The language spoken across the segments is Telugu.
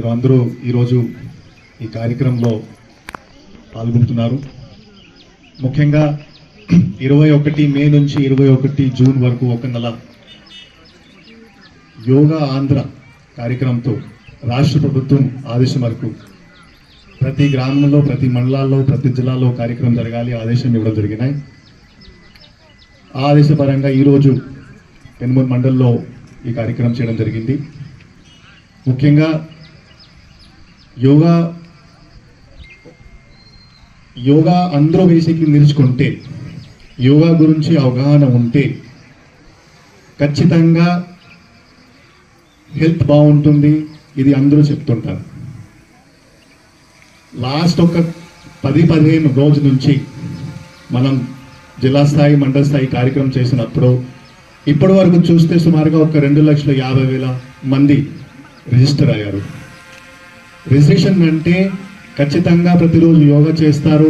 మీరు అందరూ ఈరోజు ఈ కార్యక్రమంలో పాల్గొంటున్నారు. ముఖ్యంగా 21 మే నుంచి 21 జూన్ వరకు ఒక నెల యోగా ఆంధ్ర కార్యక్రమంతో రాష్ట్ర ప్రభుత్వం ఆదేశం వరకు ప్రతి గ్రామంలో, ప్రతి మండలాల్లో, ప్రతి జిల్లాలో కార్యక్రమం జరగాలి ఆదేశం ఇవ్వడం జరిగినాయి. ఆ ఆదేశపరంగా ఈరోజు పెనుమూరు మండలంలో ఈ కార్యక్రమం చేయడం జరిగింది. ముఖ్యంగా యోగా అందరూ బేసిక్లీ నేర్చుకుంటే, యోగా గురించి అవగాహన ఉంటే ఖచ్చితంగా హెల్త్ బాగుంటుంది. ఇది అందరూ చెప్తుంటారు. లాస్ట్ ఒక 10-15 రోజుల నుంచి మనం జిల్లా స్థాయి, మండల స్థాయి కార్యక్రమం చేసినప్పుడు ఇప్పటి వరకు చూస్తే సుమారుగా ఒక 2,50,000 మంది రిజిస్టర్ అయ్యారు. రిజిస్ట్రేషన్ అంటే ఖచ్చితంగా ప్రతిరోజు యోగా చేస్తారు.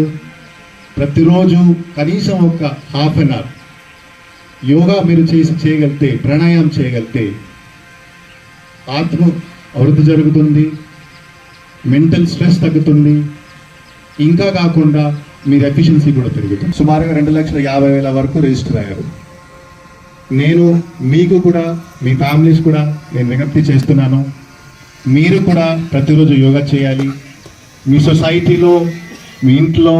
ప్రతిరోజు కనీసం ఒక ½ an hour యోగా మీరు చేయగలిగితే, ప్రాణాయామం చేయగలిగితే ఆత్మ అభివృద్ధి జరుగుతుంది, మెంటల్ స్ట్రెస్ తగ్గుతుంది. ఇంకా కాకుండా మీరు ఎఫిషియన్సీ కూడా పెరుగుతుంది. సుమారుగా 2,50,000 వరకు రిజిస్టర్ అయ్యారు. నేను మీకు కూడా, మీ ఫ్యామిలీస్ కూడా నేను విజ్ఞప్తి చేస్తున్నాను, మీరు కూడా ప్రతిరోజు యోగా చేయాలి. మీ సొసైటీలో, మీ ఇంట్లో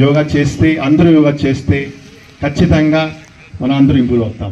యోగా చేస్తే, అందరూ యోగా చేస్తే ఖచ్చితంగా మనం అందరూ ఇంప్రూవ్ అవుతాం.